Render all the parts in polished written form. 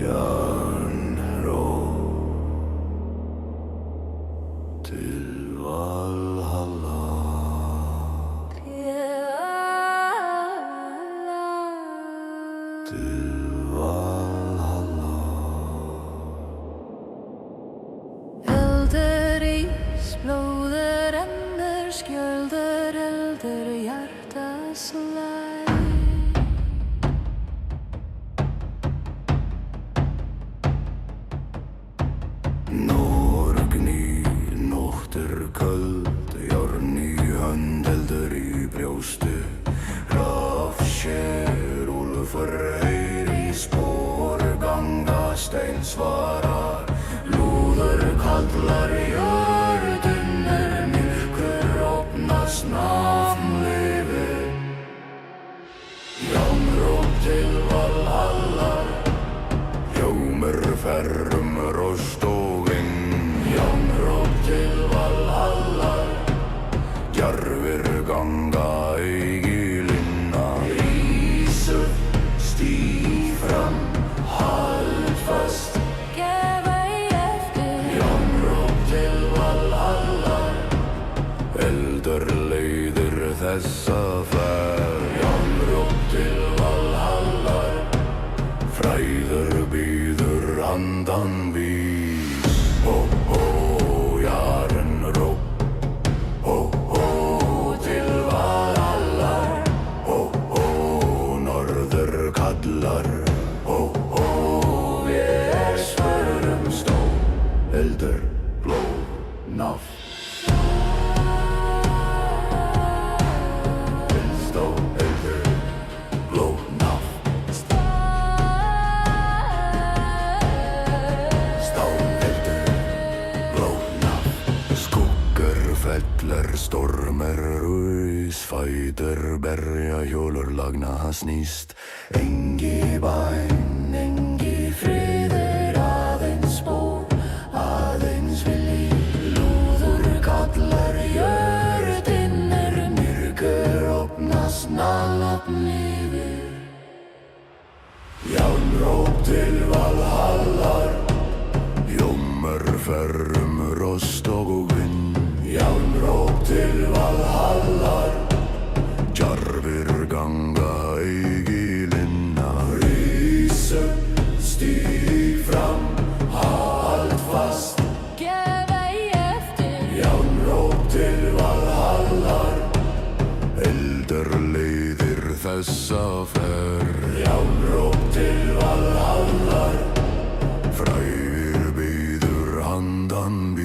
Jernrå til Valhalla. Til Valhalla. Elder is, blodet renner, skjølder, elder, hjertet slår. Norgny, nótt köld, járn í hönd, eldur í brjósti. Rafsér, úlfur heyr í spor, ganga stein svarar. Lúður kallar jörðinir, myrkur opnast nafn lifir. Járnróp til Valhallar, hljómur ferrum rostóginn. Járnróp til Valhallar, djarfir ganga eigi linna. Rís upp, stíg fram, hald fast, Gef ei eftir, járnróp til Valhallar. Eldur leiðir þessa ferð, járnróp til Valhallar. Fræður býður handan vís. Hó, hó, Járnróp. Hó, hó, til Valhallar. Hó, hó, norður kallar. Hó, hó, við svörum stó. Eldur, blóð, nafn. Stó, eldur, blóð, nafn. Feller stormer rús, fætur berja hjólur lagna snýst. Engi bæn, engi friður, aðeins spór, aðeins vilji. Lúður kallar jörðinir, myrkur opnast nafn yfir. Járnróp til Valhallar, hljómur ferrum rostóg og vind. Járnróp til Valhallar, djarfir ganga eigi linna. Rís upp, stíg fram, hald fast, gef ei eftir. járnróp til Valhallar. Eldur leiðir þessa ferð, járnróp til Valhallar. Frægir býður handan býð.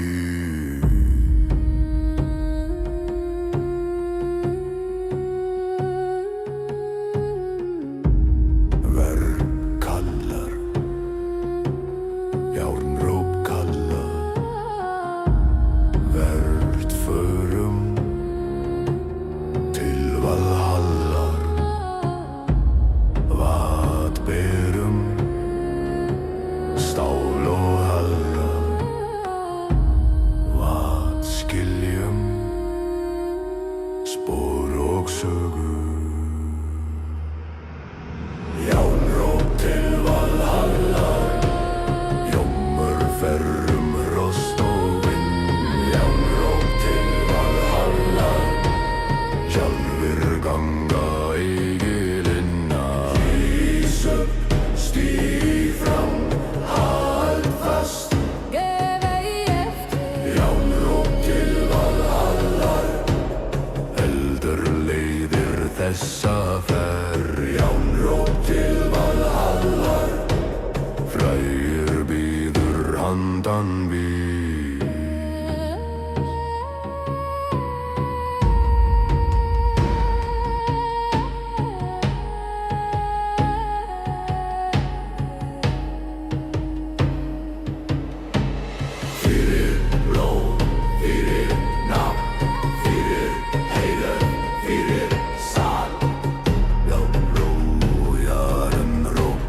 Þessa ferð, járnróp til Valhallar. Frægir býður handan vís. Fyrir blóð, fyrir nafn, fyrir heiður, fyrir sal. Járnróp, Járnróp,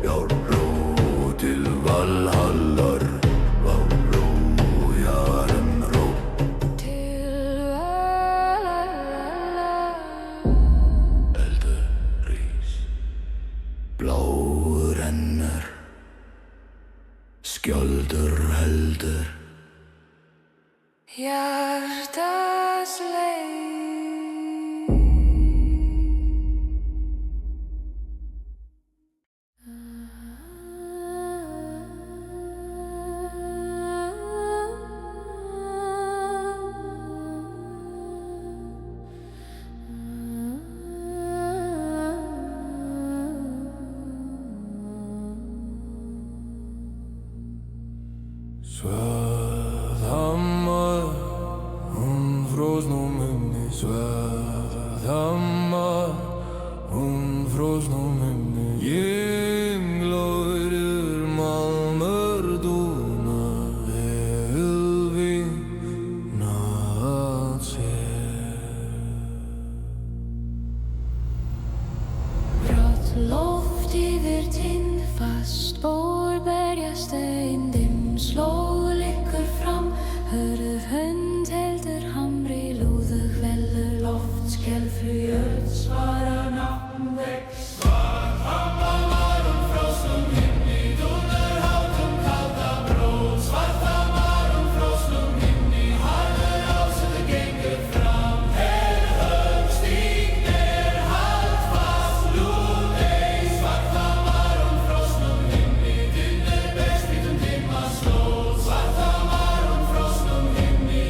járnróp til Valhallar. skjöldur heldur hjartas leið. Svörðhammar, hún frosnum minni. Svörðhammar, hún frosnum minni. Ynglóður málmur dúnar helvína að sér. Grátt loft yfir tindfast ból berjast ein dimm slóð liggur fram. Hörð hönd heldur hamri lúðug velur loft skelfur jörð svarar nafn vekk. Svarthamar var frosnum himni, dúnar hátum kalda bróð. Svarthamar frosnum himni, harður ásettur gengur fram. Hög stígnir, halt fast, lúð ei. Svarthamar frosnum himni, dynur best hvítum dimma slóð. Svarthamar frosnum himni,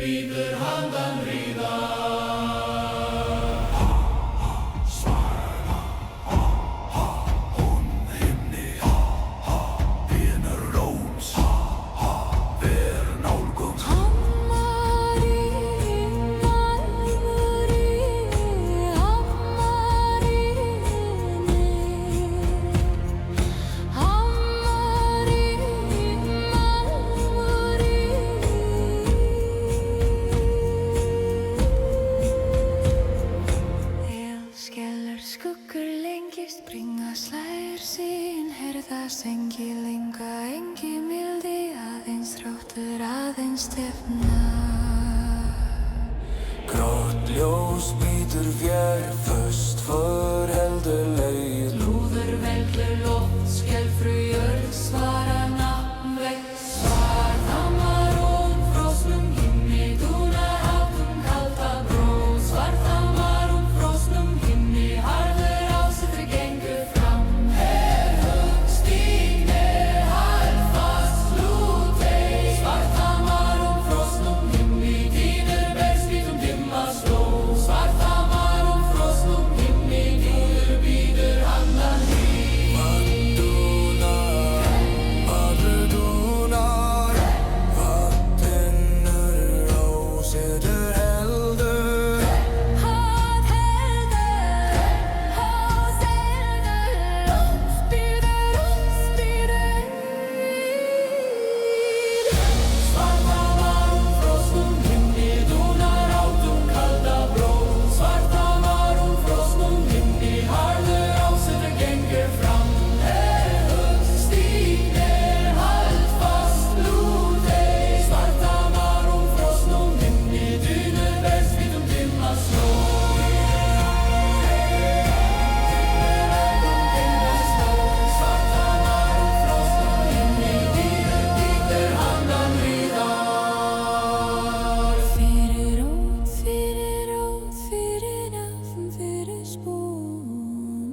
bíður handan ríða. Skuggur lengist, bringa slær sín, herðast engi lenga, engi mildi, aðeins þráttur, aðeins stefna. Grátt ljós bítur fjær, föst för heldur leið. Lúður veldur loft, skelfur jörð, svarar nafn vekk. Svarthamar frosnum himni, dúnar hátum kalda bróð. Svarthamar frosnum himni, harður ásettur gengur fram. Hög stígnir, halt fast, lúð ei. Svarthamar frosnum himni, dynur best hvítum dimma slóð. Svarthamar frosnum himni, bíður handan Dúnar, vatnur ásettur heldur. Hat heldur, loft bíður. Svarthamar frosnum himni, dúnar hátum kalda bróð. Svarthamar frosnum himni, harður ásettur gengur fram. Hög stígnir, halt fast, lúð ei. Svarthamar frosnum himni, dynur best hvítum dimma slóð. Svarthamar frosnum himni, bíður handan ríðar. Fyrir út, fyrir nafn, fyrir spún.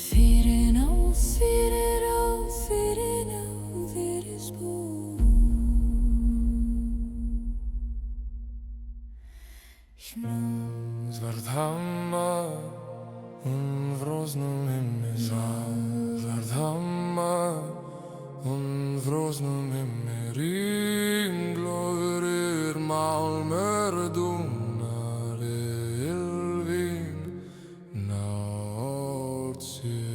Fyrir nafn, fyrir spún. Svarthamar, hún frosnum himni. Svarthamar, hún frosnum himni. Ringlóður málmur dúnar helvín nátt sér.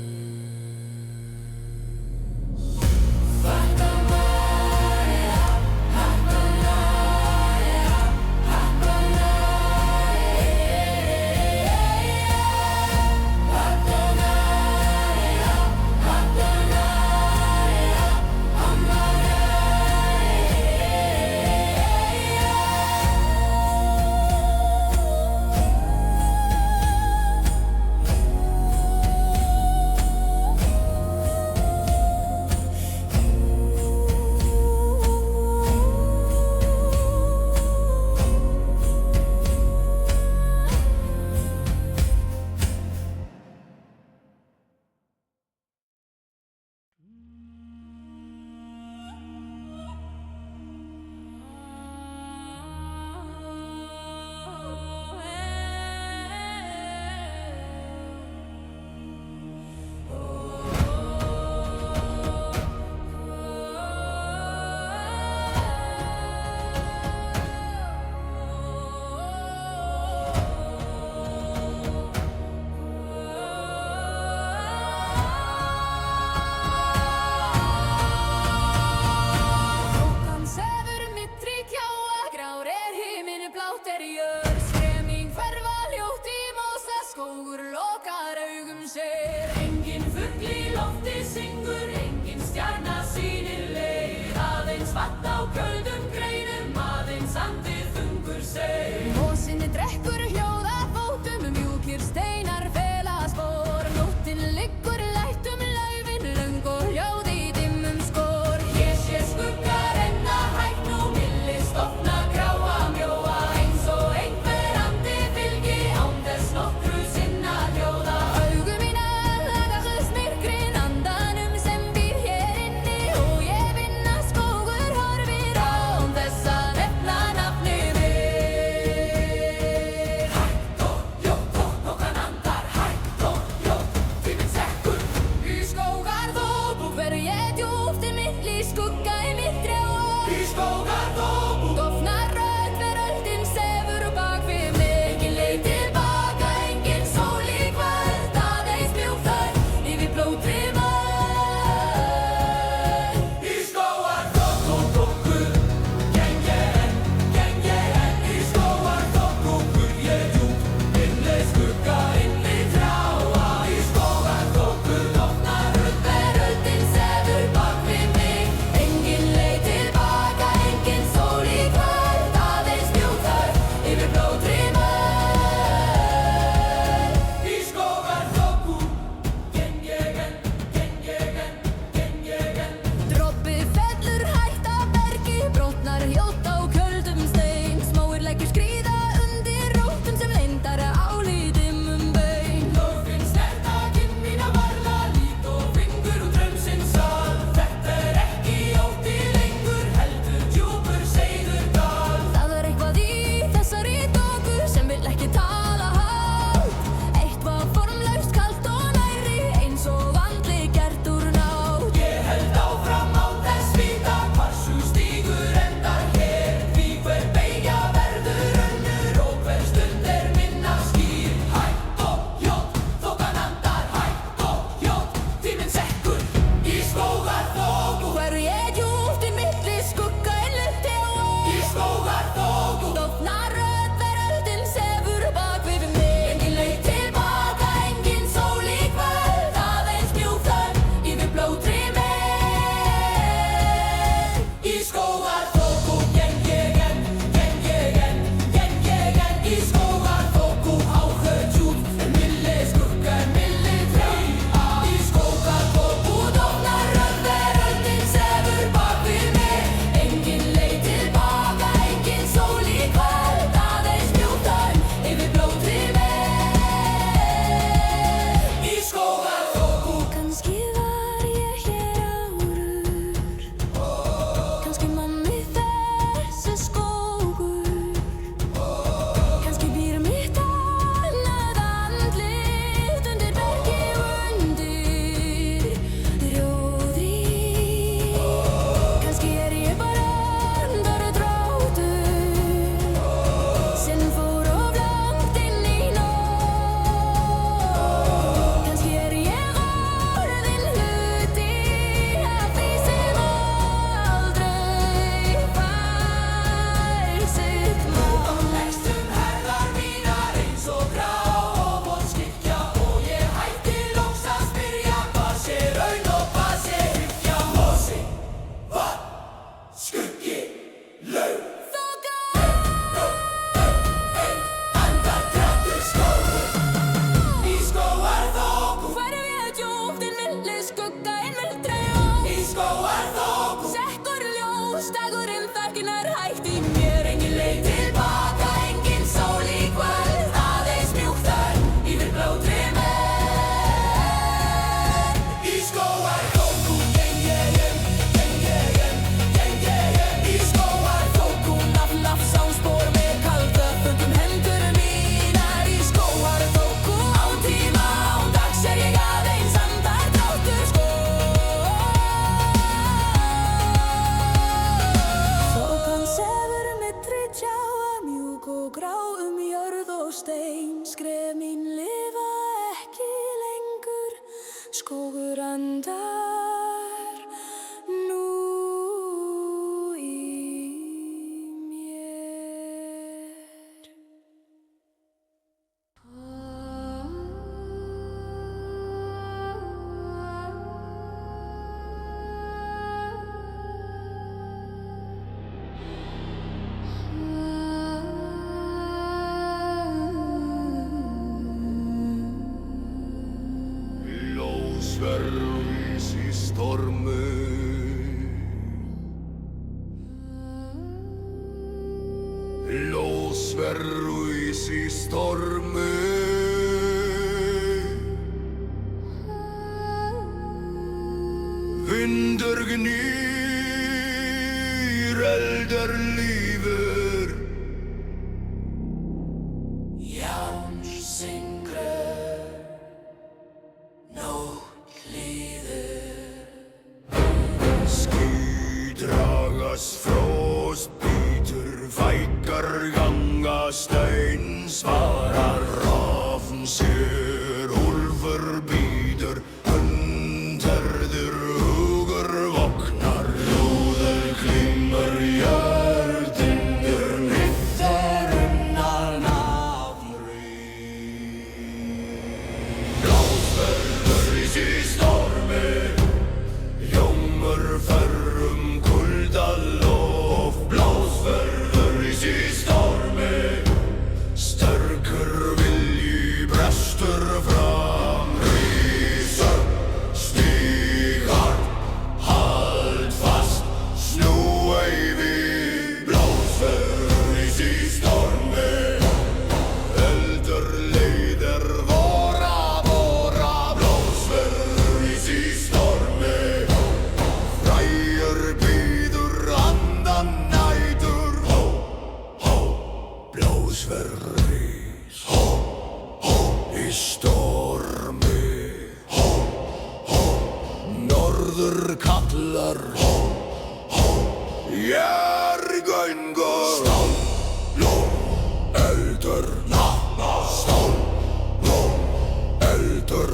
stein, skref mín lifa ekki lengur, skógur andar nú í mér. Ljósverðis í stormi, ljósverðis í stormi, vindur gnýr, eldar lífur, Járns syngur, nótt líður. ský dragast frost bítur, fækkar ganga stein, svarar rafn sér, úlfur bítur, hundherður hugur vognar, lúður klimmur jörðinur, Riddarunnar nafnrýr. blásverður í stormi, ljómur ferrum kuldalof, blásverður í stormi, sterkur vilji brestur fram, rísur, stígar, hald fast, snúa yfir, blásverður í stormi, eldur leiðir vora, blásverður í stormi, frægur bíður andan nætur, blásverður í stormi, norður kallar, jærgöngur, eldur, eldur, eldur,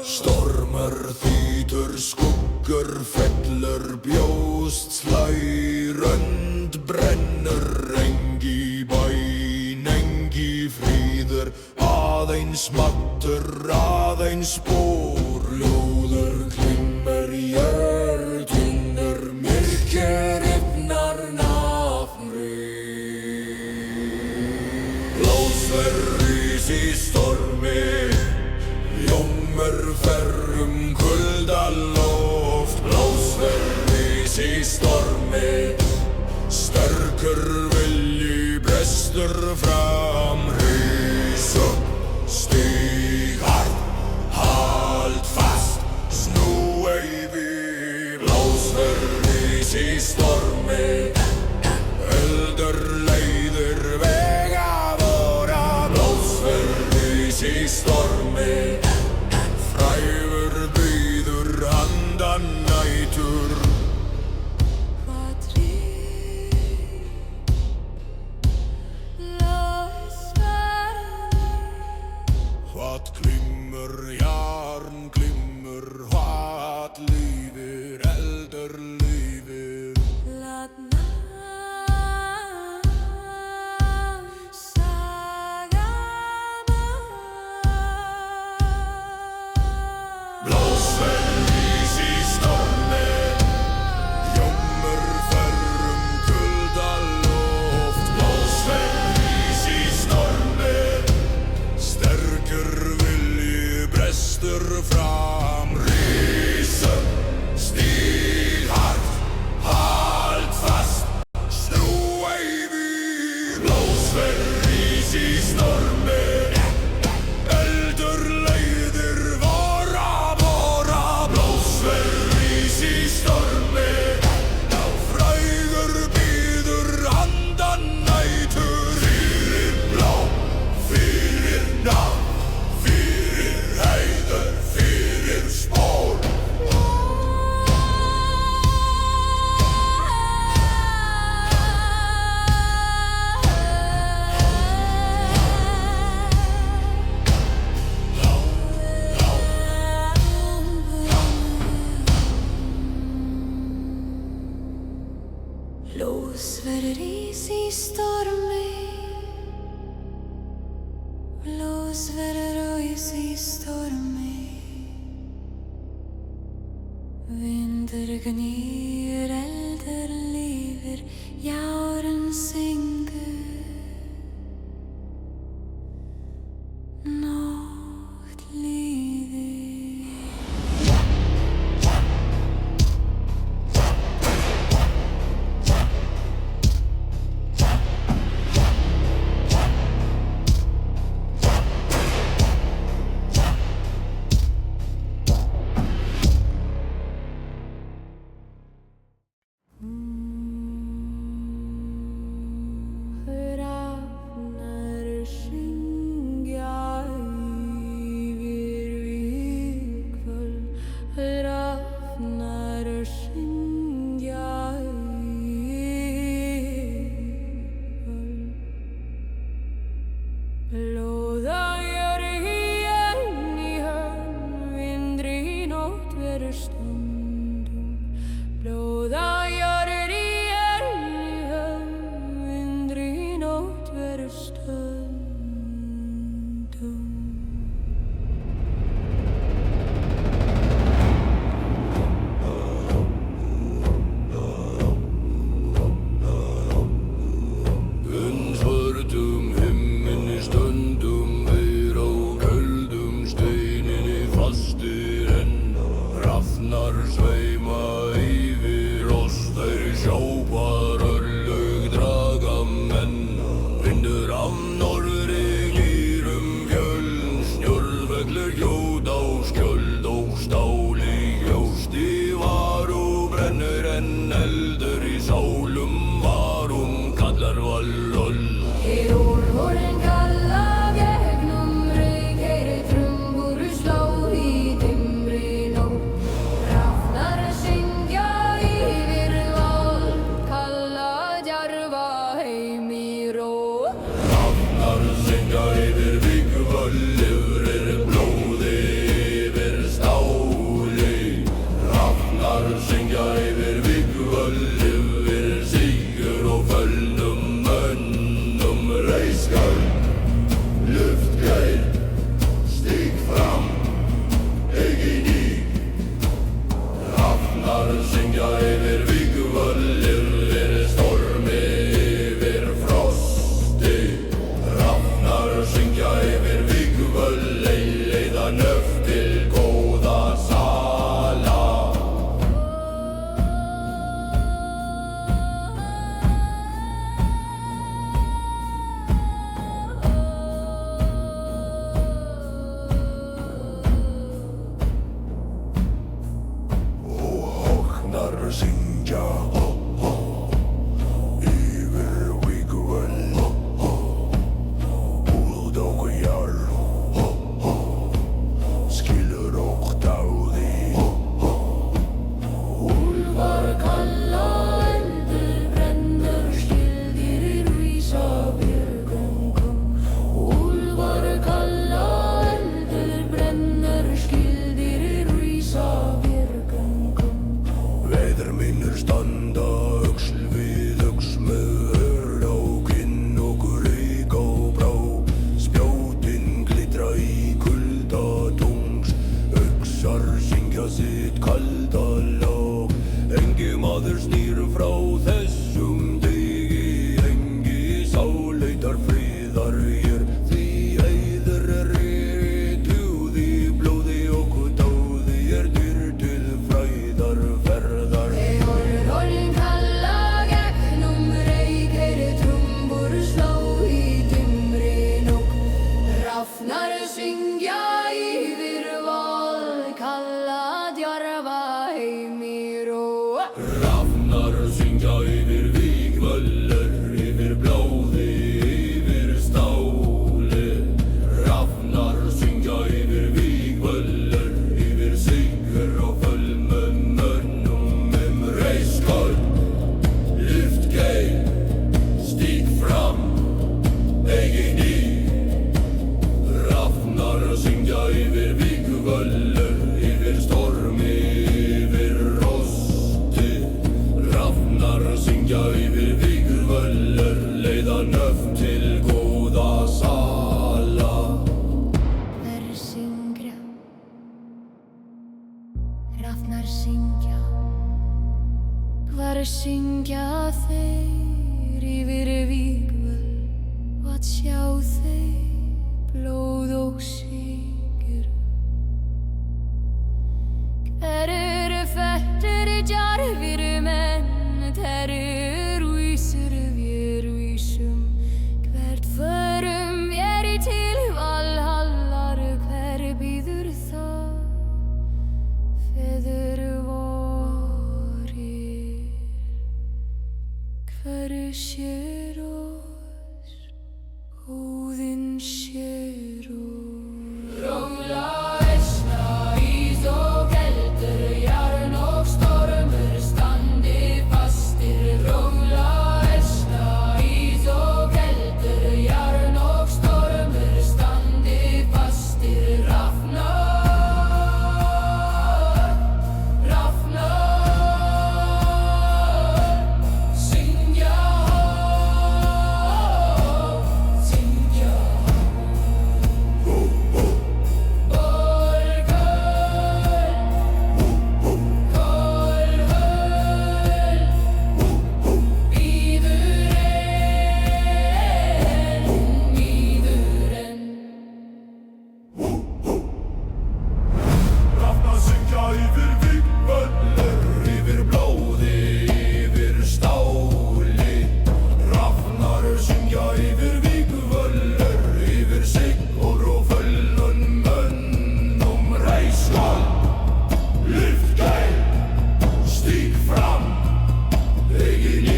stormar þýtur, skuggur fellur, bjóst slær, önd brennur, engi bæn, engi fríður, aðeins mattur, aðeins spór, ljóður klimmur jörðinur, myrkir rifnar nafnrýr. Blásverðis í stormi, ljómur ferrum kuldaloft, blásverðis í stormi, sterkur vilji brestur fram, rísu, stígar, hald fast, snúa yfir, blásverðis í stormi, eldur leiðir vega vora, blásverðis í stormi, frægur bíður handan nætur, hvað klimmur járn klimmur, hvað lífir, eldur lífir, verður ís í stormi, blóðs verður og ís í stormi. Vindur gnýr, eldur lífir, járn syngur. Nótt líður. Hrafnar syngja yfir vígvöll, hrafnar syngja yfir völl. Blóðagjör hén í hönn, vindri nótt verður stundum. Blóðagjör hén í hönn, vindri nótt verður stundum. Svörtum himminni stöndum við á köldum steininni fastir enn. Hrafnar sveima yfir oss, þeir sjá hvar örlög draga menn. Vindur af norðri glýrum fjöll, snjórðfellur hljóð á skjöld og stáli. Ljósti var og brennur en eldur í sálum varum, kallar valloll. Heyr úlfurinn kalla gegnum reik, heyri trumbur slá í dimmri nótt. Hrafnar syngja yfir vald, kalla djarfa heim í ró. Hrafnar syngja yfir vígvöll, lifrir blóði yfir stáli. Hrafnar syngja yfir vígvöll, yfir sigur og föllnum mönnum. Reiskar, luftgeir, stíg fram, eigin í. Hrafnar syngja yfir vígvöll, yfir stormi, yfir frosti. Hrafnar syngja yfir vígvöll, leiða nöft til góða sala. Hóknar syngja yfir vígvöll, úldókjar skilur og dáði. Úlfar kalla, eldur brennur, skildir í rísa björgungum. Úlfar kalla, eldur brennur, skildir í rísa björgungum. Veður minnur standa öxl við öxl, með hörð á kinn og reik á brá. Spjótin glitra í kulda tungs, öxar syngja sitt kalda lag. Engi maður snýr frá þessum degi, engi sál leitar friðar hér. Því heiður rituð í blóði og dáði dyr til fræðar ferðar. Úlfurinn kalla gegnum reik, heyri trumbur slá í dimmri nótt. Hrafnar syngja yfir vald, kalla djarfa heim í ró. Hrafnar syngja yfir vígvöllur, yfir blóði, yfir stáli. Hrafnar syngja yfir vígvöllur, yfir sigur og föllnum mönnum. Reiskar, luftgeir, stíg fram, eigin í. Hrafnar syngja yfir vígvöllur, yfir stormi, yfir rosti. Hrafnar syngja rafnar syngja. Hvar syngja þeir yfir vígvöll og að sjá þeir blóð og sigur. Hver eru fættir djarfir menn, þeir eru vísir vér vísum. Hvert förum vér í til Valhallar, hver bíður það feður vorir. Hver sér oss, Óðinn sér oss. Róla esna ís og keldur, jarn og stormur standi fastir. Róla esna ís og keldur, jarn og stormur standi fastir. Rafnar, rafnar, syngja syngja. Rafnar syngja yfir vígvöllur, yfir blóði, yfir stáli. Rafnar syngja yfir vígvöllur, yfir sigur og föllun mönnum. Reis skál, lyft gæl, stíg fram, eigin í.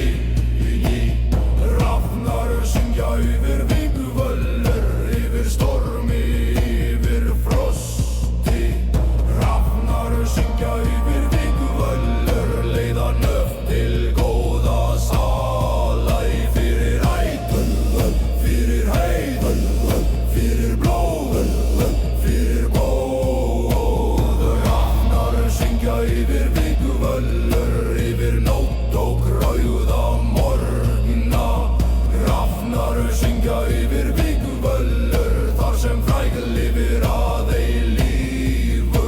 Rafnar syngja yfir vígvöllur, yfir stormi, yfir frosti. Rafnar syngja yfir vígvöllur, leiða nöfn til góða sala. Fyrir ætun, fyrir heiðun, fyrir blóðun, fyrir góðu. Rafnar syngja yfir vígvöllur, yfir nótt og gráða morgna. Rafnar syngja yfir vígvöllur, þar sem fræg lifir að eilífu.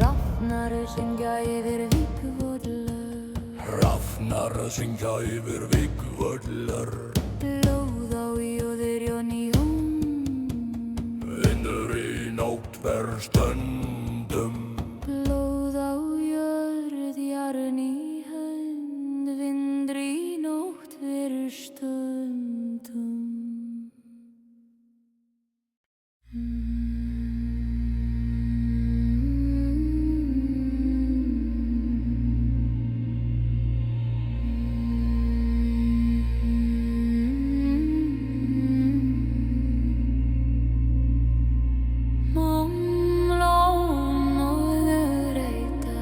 Rafnar syngja yfir vígvöllur, Rafnar syngja yfir vígvöllur, blóð á jóðir jón í húm. vindur í nótt ver stöndum. Blóð á jörð, jarn í hönd, vindur í nótt ver stundum. Momlón og þurreita,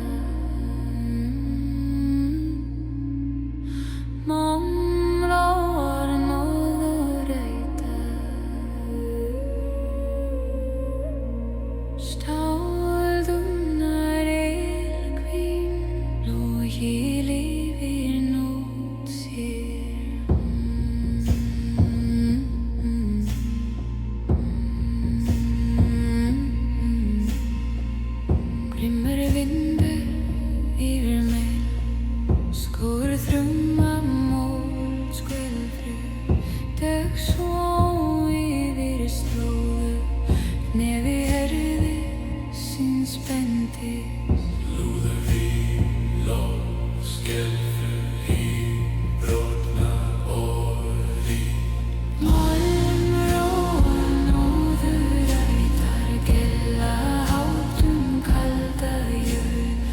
momlón og þurreita. Stáldumnar ilkvín, logi lifir nótt sér. Grimmur vindur yfir mig, skógur þrumma mót skvölfru. Dögg svo yfir slóðu, nefi herði síns bendis. Lúðu víla, skelfu í brotna orði. Malmróan og þurrætar, gella hátum kalda jörð.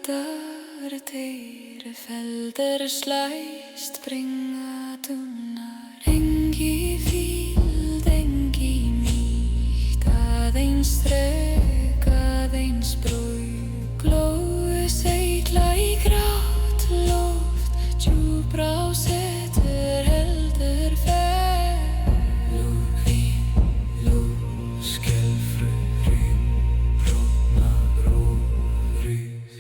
Darter felder slæst bringa tunnar engi fíld, engi nýtt aðeins þrek, aðeins brúk glóu seigla í grátt loft djúpra á setur heldur fer Lúvín, lú, skelfru, hrým, brotna, rúrís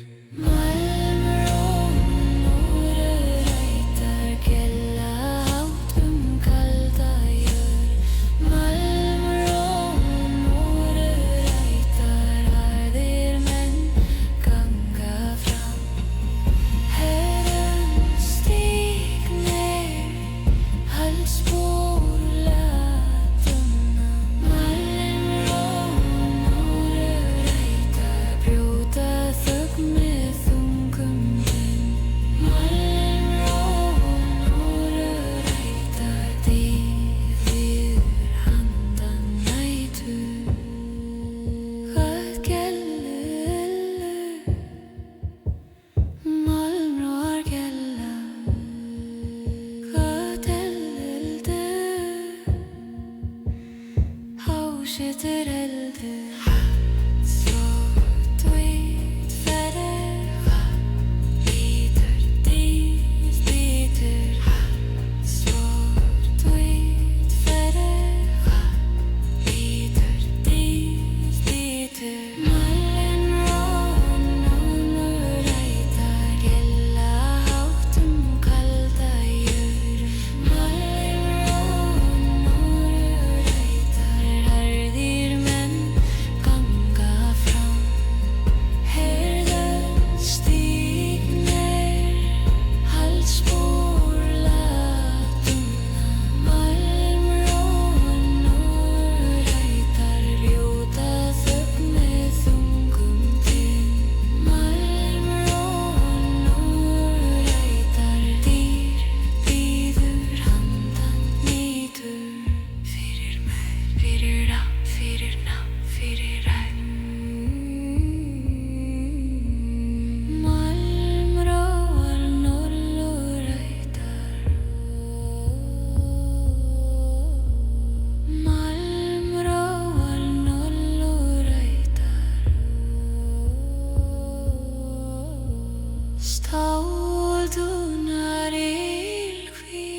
Sitter eldur svart, hvít ferð bítur, dýr bítur svart, hvít ferð bítur, dýr bítur Mælin rón og rætar gella hátt kalda jörð Mælin rón og rætar harðir menn ganga fram Herðan stígnir halsbúr latunna Mælin rón og rætar brjóta þögn með þungum dyn Mælin rón og rætar dýr bíður handan nýtur Fyrir mér, fyrir nafn, fyrir nafn, fyrir ræð Malmróar norðurrætar Malmróar norðurrætar Stáldunar ylhví